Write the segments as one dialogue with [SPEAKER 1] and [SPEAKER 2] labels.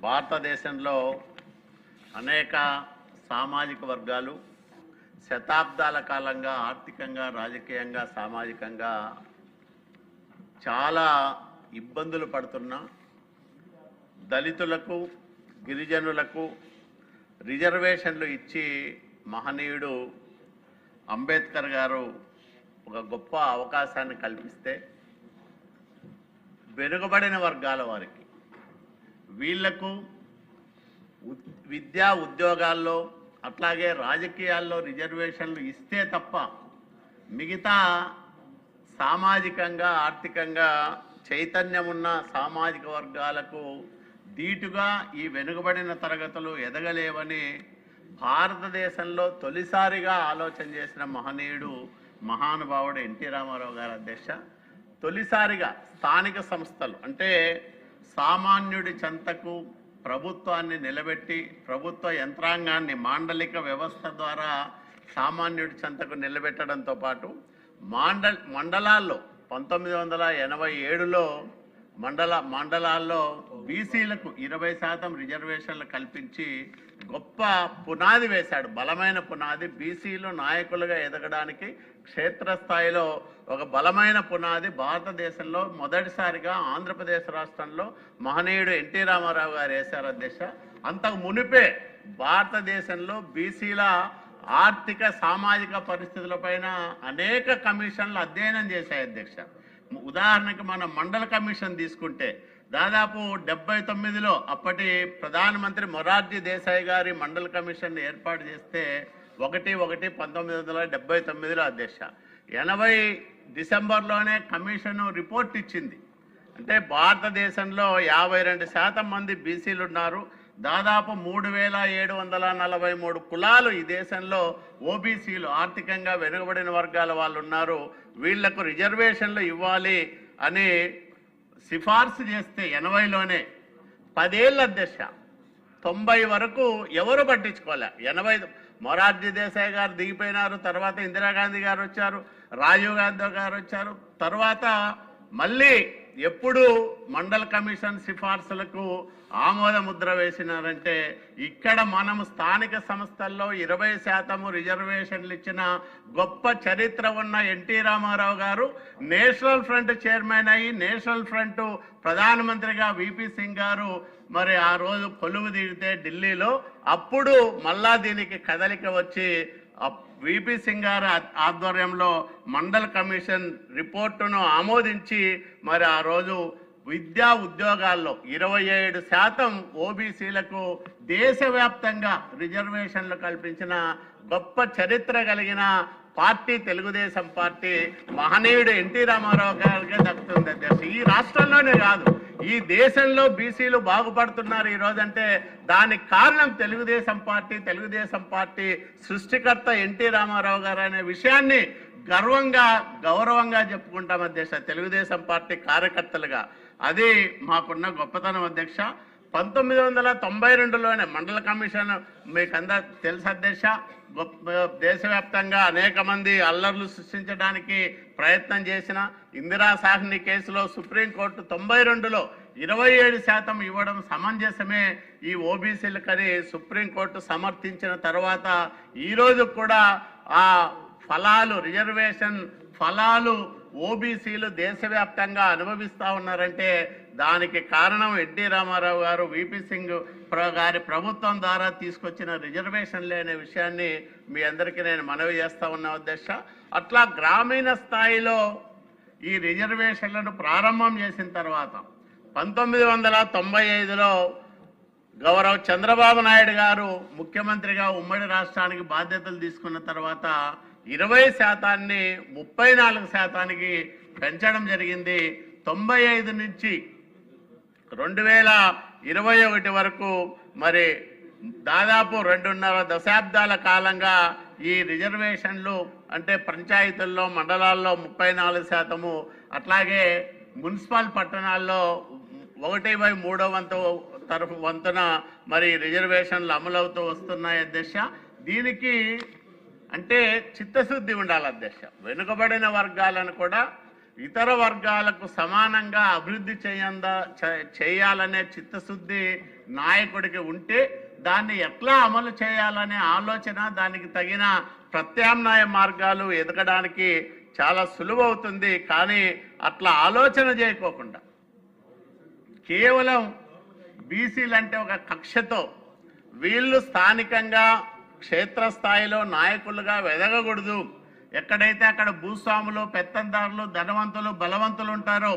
[SPEAKER 1] భారతదేశంలో అనేక సామాజిక వర్గాలు శతాబ్దాల కాలంగా ఆర్థికంగా, రాజకీయంగా, సామాజికంగా చాలా ఇబ్బందులు పడుతున్న దళితులకు, గిరిజనులకు రిజర్వేషన్లు ఇచ్చి మహనీయుడు అంబేద్కర్ గారు ఒక గొప్ప అవకాశాన్ని కల్పిస్తే వెనుకబడిన వర్గాల వారికి వీళ్లకు విద్యా ఉద్యోగాల్లో అట్లాగే రాజకీయాల్లో రిజర్వేషన్లు ఇస్తే తప్ప మిగతా సామాజికంగా, ఆర్థికంగా చైతన్యం ఉన్న సామాజిక వర్గాలకు ధీటుగా ఈ వెనుకబడిన తరగతులు ఎదగలేవని భారతదేశంలో తొలిసారిగా ఆలోచన చేసిన మహనీయుడు, మహానుభావుడు ఎన్టీ రామారావు గారు అధ్యక్ష. తొలిసారిగా స్థానిక సంస్థలు అంటే సామాన్యుడి చెంతకు ప్రభుత్వాన్ని నిలబెట్టి ప్రభుత్వ యంత్రాంగాన్ని మాండలిక వ్యవస్థ ద్వారా సామాన్యుడి చెంతకు నిలబెట్టడంతో పాటు మండలాల్లో 1987లో మండలాల్లో బీసీలకు 20% రిజర్వేషన్లు కల్పించి గొప్ప పునాది వేశాడు, బలమైన పునాది. బీసీలు నాయకులుగా ఎదగడానికి క్షేత్రస్థాయిలో ఒక బలమైన పునాది భారతదేశంలో మొదటిసారిగా ఆంధ్రప్రదేశ్ రాష్ట్రంలో మహనీయుడు ఎన్టీ రామారావు గారు వేశారు అధ్యక్ష. అంతకు మునిపే భారతదేశంలో బీసీల ఆర్థిక, సామాజిక పరిస్థితులపైన అనేక కమిషన్లు అధ్యయనం చేశాయి అధ్యక్ష. ఉదాహరణకు మనం మండల కమిషన్ తీసుకుంటే దాదాపు 79లో అప్పటి ప్రధానమంత్రి మొరార్జీ దేశాయ్ గారి మండల కమిషన్ ఏర్పాటు చేస్తే 1/1/1979లో అధ్యక్ష. 80 డిసెంబర్లోనే కమిషను రిపోర్ట్ ఇచ్చింది. అంటే భారతదేశంలో 52% మంది బీసీలు ఉన్నారు. దాదాపు 3743 కులాలు ఈ దేశంలో ఓబీసీలు, ఆర్థికంగా వెనుకబడిన వర్గాల వాళ్ళు ఉన్నారు. వీళ్లకు రిజర్వేషన్లు ఇవ్వాలి అని సిఫార్సు చేస్తే 80లోనే 10 ఏళ్ళ అధ్యక్ష 90 వరకు ఎవరు పట్టించుకోలే. 80 మొరార్జీ దేశాయ్ గారు దిగిపోయినారు, తర్వాత ఇందిరాగాంధీ గారు వచ్చారు, రాజీవ్ గాంధీ గారు వచ్చారు. తర్వాత మళ్ళీ ఎప్పుడు మండల కమిషన్ సిఫార్సులకు ఆమోద ముద్ర వేసినారంటే ఇక్కడ మనం స్థానిక సంస్థల్లో 20% రిజర్వేషన్లు ఇచ్చిన గొప్ప చరిత్ర ఉన్న ఎన్టీ రామారావు గారు నేషనల్ ఫ్రంట్ చైర్మన్ అయ్యి నేషనల్ ఫ్రంట్ ప్రధానమంత్రిగా విపి సింగ్ గారు మరి ఆ రోజు కొలువు తీరితే ఢిల్లీలో, అప్పుడు మళ్ళా దీనికి కదలిక వచ్చి విపి సింగ్ గారు ఆధ్వర్యంలో మండల కమిషన్ రిపోర్టును ఆమోదించి మరి ఆ రోజు విద్యా ఉద్యోగాల్లో 27% ఓబీసీలకు దేశవ్యాప్తంగా రిజర్వేషన్లు కల్పించిన గొప్ప చరిత్ర కలిగిన పార్టీ తెలుగుదేశం పార్టీ. మహనీయుడు ఎన్టీ రామారావు గారికి దక్కుతుంది అధ్యక్ష. ఈ రాష్ట్రంలోనే కాదు, ఈ దేశంలో బీసీలు బాగుపడుతున్నారు ఈ రోజంటే దానికి కారణం తెలుగుదేశం పార్టీ సృష్టికర్త ఎన్టీ రామారావు గారు అనే విషయాన్ని గౌరవంగా చెప్పుకుంటాం అధ్యక్ష. తెలుగుదేశం పార్టీ కార్యకర్తలుగా అది మాకున్న గొప్పతనం అధ్యక్ష. 1992లోనే మండల కమిషన్ మీకందరూ తెలుసు అధ్యక్ష. దేశవ్యాప్తంగా అనేక మంది అల్లర్లు సృష్టించడానికి ప్రయత్నం చేసిన ఇందిరా సాహ్ని కేసులో సుప్రీంకోర్టు 92లో 27% ఇవ్వడం సమంజసమే ఈ ఓబీసీలకని సుప్రీంకోర్టు సమర్థించిన తర్వాత ఈరోజు కూడా ఆ ఫలాలు, రిజర్వేషన్ ఫలాలు ఓబీసీలు దేశవ్యాప్తంగా అనుభవిస్తూ ఉన్నారంటే దానికి కారణం ఎన్టీ రామారావు గారు, విపి సింగ్ గారి ప్రభుత్వం ద్వారా తీసుకొచ్చిన రిజర్వేషన్లే అనే విషయాన్ని మీ అందరికీ నేను మనవి చేస్తా ఉన్నా అధ్యక్ష. అట్లా గ్రామీణ స్థాయిలో ఈ రిజర్వేషన్లను ప్రారంభం చేసిన తర్వాత 1995లో గౌరవ్ చంద్రబాబు నాయుడు గారు ముఖ్యమంత్రిగా ఉమ్మడి రాష్ట్రానికి బాధ్యతలు తీసుకున్న తర్వాత 20%ని 34%కి పెంచడం జరిగింది. 95 నుంచి 2021 వరకు మరి దాదాపు 2.5 దశాబ్దాల కాలంగా ఈ రిజర్వేషన్లు అంటే పంచాయతీల్లో, మండలాల్లో 34%, అట్లాగే మున్సిపల్ పట్టణాల్లో 1/3 వంతున మరి రిజర్వేషన్లు అమలవుతూ వస్తున్నాయి అధ్యక్ష. దీనికి అంటే చిత్తశుద్ధి ఉండాలి అధ్యక్ష. వెనుకబడిన వర్గాలను కూడా ఇతర వర్గాలకు సమానంగా అభివృద్ధి చేయాలనే చిత్తశుద్ధి నాయకుడికి ఉంటే దాన్ని ఎట్లా అమలు చేయాలనే ఆలోచన, దానికి తగిన ప్రత్యామ్నాయ మార్గాలు ఎదగడానికి చాలా సులువవుతుంది. కానీ అట్లా ఆలోచన చేయకోకుండా కేవలం బీసీలంటే ఒక కక్షతో వీళ్ళు స్థానికంగా క్షేత్రస్థాయిలో నాయకులుగా ఎదగకూడదు, ఎక్కడైతే అక్కడ భూస్వాములు, పెత్తందారులు, ధనవంతులు, బలవంతులు ఉంటారో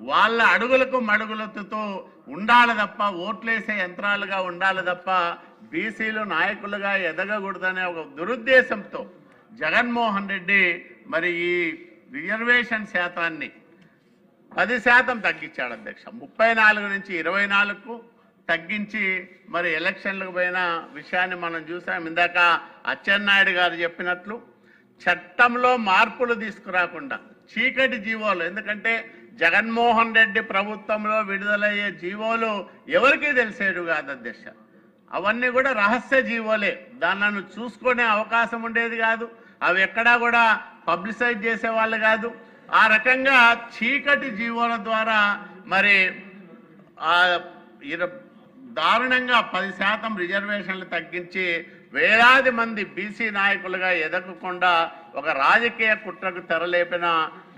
[SPEAKER 1] వాళ్ళ అడుగులకు మడుగులెత్తుతూ ఉండాలి తప్ప, ఓట్లేసే యంత్రాలుగా ఉండాలి తప్ప బీసీలు నాయకులుగా ఎదగకూడదనే ఒక దురుద్దేశంతో జగన్మోహన్ రెడ్డి మరి ఈ రిజర్వేషన్ శాతాన్ని 10% తగ్గించాడు అధ్యక్ష. 34 నుంచి 24కు తగ్గించి మరి ఎలక్షన్లకు పోయిన విషయాన్ని మనం చూసాం. ఇందాక అచ్చెన్నాయుడు గారు చెప్పినట్లు చట్టంలో మార్పులు తీసుకురాకుండా చీకటి జీవోలు, ఎందుకంటే జగన్మోహన్ రెడ్డి ప్రభుత్వంలో విడుదలయ్యే జీవోలు ఎవరికీ తెలిసేడు కాదు అధ్యక్ష. అవన్నీ కూడా రహస్య జీవోలే, దానిని చూసుకునే అవకాశం ఉండేది కాదు, అవి ఎక్కడా కూడా పబ్లిసైజ్ చేసేవాళ్ళు కాదు. ఆ రకంగా చీకటి జీవోల ద్వారా మరి దారుణంగా 10% రిజర్వేషన్లు తగ్గించి వేలాది మంది బీసీ నాయకులుగా ఎదగకుండా ఒక రాజకీయ కుట్రకు తెరలేపిన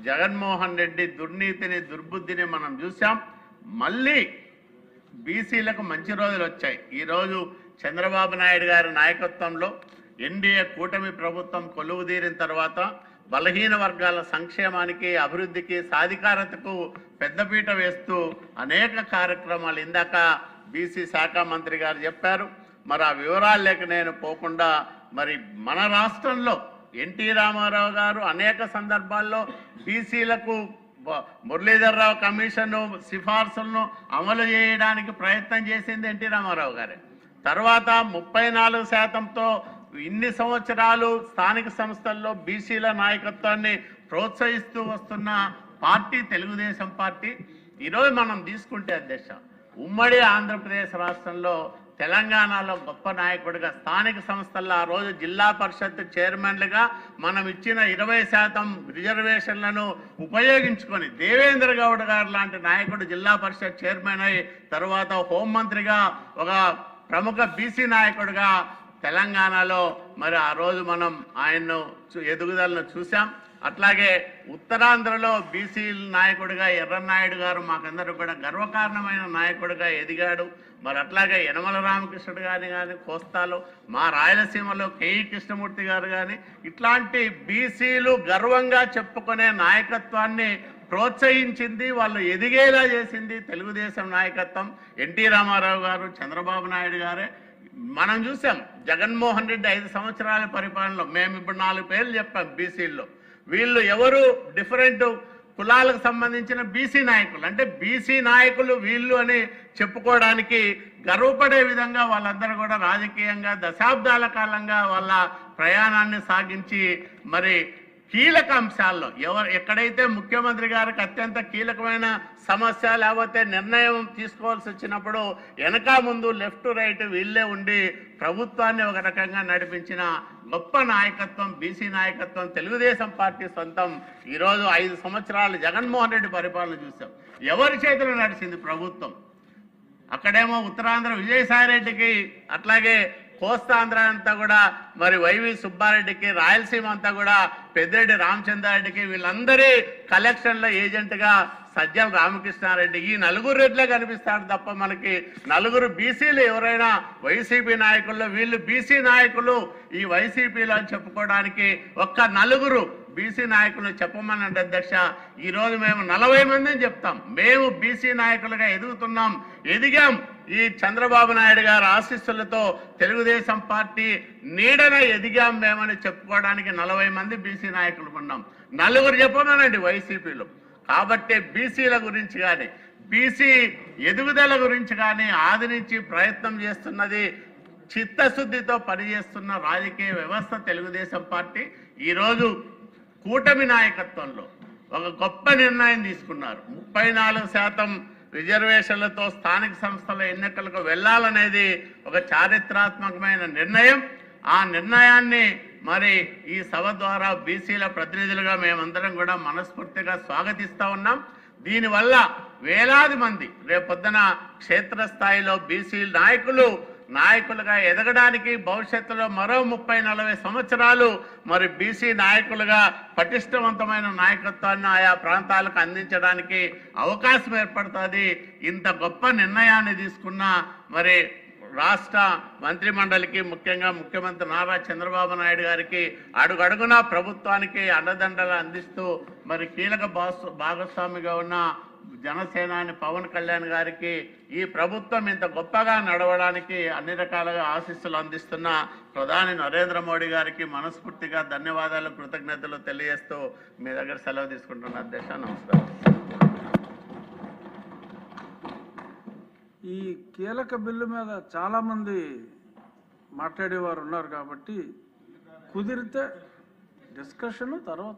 [SPEAKER 1] జగన్మోహన్ రెడ్డి దుర్నీతిని, దుర్బుద్ధిని మనం చూసాం. మళ్ళీ బీసీలకు మంచి రోజులు వచ్చాయి. ఈరోజు చంద్రబాబు నాయుడు గారి నాయకత్వంలో ఎన్డీఏ కూటమి ప్రభుత్వం కొలువుదీరిన తర్వాత బలహీన వర్గాల సంక్షేమానికి, అభివృద్ధికి, సాధికారతకు పెద్దపీట వేస్తూ అనేక కార్యక్రమాలు ఇందాక బీసీ శాఖ మంత్రి గారు చెప్పారు. మరి ఆ వివరాలు లేక నేను పోకుండా మరి మన రాష్ట్రంలో ఎన్టీ రామారావు గారు అనేక సందర్భాల్లో బీసీలకు మురళీధర్ రావు కమిషన్ సిఫార్సులను అమలు చేయడానికి ప్రయత్నం చేసింది ఎన్టీ రామారావు గారే. తర్వాత 34%తో ఇన్ని సంవత్సరాలు స్థానిక సంస్థల్లో బీసీల నాయకత్వాన్ని ప్రోత్సహిస్తూ వస్తున్న పార్టీ తెలుగుదేశం పార్టీ. ఈరోజు మనం తీసుకుంటే అధ్యక్ష, ఉమ్మడి ఆంధ్రప్రదేశ్ రాష్ట్రంలో తెలంగాణలో గొప్ప నాయకుడిగా స్థానిక సంస్థల్లో ఆ రోజు జిల్లా పరిషత్ చైర్మన్లుగా మనం ఇచ్చిన 20% రిజర్వేషన్లను ఉపయోగించుకొని దేవేంద్ర గౌడ్ గారు లాంటి నాయకుడు జిల్లా పరిషత్ చైర్మన్ అయి తర్వాత హోంమంత్రిగా ఒక ప్రముఖ బీసీ నాయకుడిగా తెలంగాణలో మరి ఆ రోజు మనం ఆయన్ను ఎదుగుదలను చూసాం. అట్లాగే ఉత్తరాంధ్రలో బీసీ నాయకుడిగా ఎర్రన్నాయుడు గారు మాకందరూ కూడా గర్వకారణమైన నాయకుడిగా ఎదిగాడు. మరి అట్లాగే యనమల రామకృష్ణుడు గారిని కానీ కోస్తాలో, మా రాయలసీమలో కేఈ కృష్ణమూర్తి గారు కానీ ఇట్లాంటి బీసీలు గర్వంగా చెప్పుకునే నాయకత్వాన్ని ప్రోత్సహించింది, వాళ్ళు ఎదిగేలా చేసింది తెలుగుదేశం నాయకత్వం. ఎన్టీ రామారావు గారు, చంద్రబాబు నాయుడు గారే. మనం చూసాం జగన్మోహన్ రెడ్డి 5 సంవత్సరాల పరిపాలనలో మేము ఇప్పుడు 4 పేర్లు చెప్పాం బీసీల్లో. వీళ్ళు ఎవరు డిఫరెంట్ కులాలకు సంబంధించిన బీసీ నాయకులు, అంటే బీసీ నాయకులు వీళ్ళు అని చెప్పుకోవడానికి గర్వపడే విధంగా వాళ్ళందరూ కూడా రాజకీయంగా దశాబ్దాల కాలంగా వాళ్ళ ప్రయాణాన్ని సాగించి మరి కీలక అంశాల్లో ఎక్కడైతే ముఖ్యమంత్రి గారికి అత్యంత కీలకమైన సమస్య లేకపోతే నిర్ణయం తీసుకోవాల్సి వచ్చినప్పుడు వెనక ముందు లెఫ్ట్ రైట్ వీళ్ళే ఉండి ప్రభుత్వాన్ని ఒక రకంగా నడిపించిన గొప్ప నాయకత్వం బీసీ నాయకత్వం తెలుగుదేశం పార్టీ సొంతం. ఈరోజు 5 సంవత్సరాలు జగన్మోహన్ రెడ్డి పరిపాలన చూసాం. ఎవరి చేతిలో నడిచింది ప్రభుత్వం? అక్కడేమో ఉత్తరాంధ్ర విజయసాయిరెడ్డికి, అట్లాగే కోస్తాంధ్ర అంతా కూడా మరి వైవి సుబ్బారెడ్డికి, రాయలసీమ అంతా కూడా పెద్దిరెడ్డి రామచంద్రారెడ్డికి, వీళ్ళందరి కలెక్షన్ల ఏజెంట్గా సజ్జల రామకృష్ణారెడ్డి. ఈ 4 రెడ్లే కనిపిస్తారు తప్ప మనకి 4 బీసీలు ఎవరైనా వైసీపీ నాయకుల్లో వీళ్ళు బీసీ నాయకులు ఈ వైసీపీలో అని చెప్పుకోవడానికి ఒక్క 4 బీసీ నాయకులు చెప్పమనండి అధ్యక్ష. ఈరోజు మేము 40 మందిని చెప్తాం. మేము బీసీ నాయకులుగా ఎదుగుతున్నాం, ఎదిగాం. ఈ చంద్రబాబు నాయుడు గారి ఆశీస్సులతో తెలుగుదేశం పార్టీ నీడన ఎదిగాం మేమని చెప్పుకోవడానికి 40 మంది బీసీ నాయకులు ఉన్నాం. 4 చెప్పమనండి వైసీపీలో. కాబట్టి బీసీల గురించి కానీ బీసీ ఎదుగుదల గురించి కానీ ఆదరించి ప్రయత్నం చేస్తున్నది, చిత్తశుద్ధితో పనిచేస్తున్న రాజకీయ వ్యవస్థ తెలుగుదేశం పార్టీ. ఈరోజు కూటమి నాయకత్వంలో ఒక గొప్ప నిర్ణయం తీసుకున్నారు. 34% రిజర్వేషన్లతో స్థానిక సంస్థల ఎన్నికలకు వెళ్లాలనేది ఒక చారిత్రాత్మకమైన నిర్ణయం. ఆ నిర్ణయాన్ని మరి ఈ సభ ద్వారా బీసీల ప్రతినిధులుగా మేమందరం కూడా మనస్ఫూర్తిగా స్వాగతిస్తూ ఉన్నాం. దీనివల్ల వేలాది మంది రేపొద్దున క్షేత్రస్థాయిలో బీసీ నాయకులుగా ఎదగడానికి భవిష్యత్తులో మరో 30-40 సంవత్సరాలు మరి బీసీ నాయకులుగా పటిష్టవంతమైన నాయకత్వాన్ని ఆయా ప్రాంతాలకు అందించడానికి అవకాశం ఏర్పడుతుంది. ఇంత గొప్ప నిర్ణయాన్ని తీసుకున్న మరి రాష్ట్ర మంత్రిమండలికి, ముఖ్యంగా ముఖ్యమంత్రి నారా చంద్రబాబు నాయుడు గారికి అడుగడుగునా ప్రభుత్వానికి అండదండలు అందిస్తూ మరి కీలక భాగస్వామిగా ఉన్న జనసేనాని పవన్ కళ్యాణ్ గారికి ఈ ప్రభుత్వం ఇంత గొప్పగా నడవడానికి అన్ని రకాలుగా ఆశీస్సులు అందిస్తున్న ప్రధాని నరేంద్ర మోడీ గారికి మనస్ఫూర్తిగా ధన్యవాదాలు, కృతజ్ఞతలు తెలియజేస్తూ మీ దగ్గర సెలవు తీసుకుంటున్న అధ్యక్ష. నమస్కారం.
[SPEAKER 2] ఈ కీలక బిల్లు మీద చాలామంది మాట్లాడేవారు ఉన్నారు కాబట్టి కుదిరితే డిస్కషన్ తర్వాత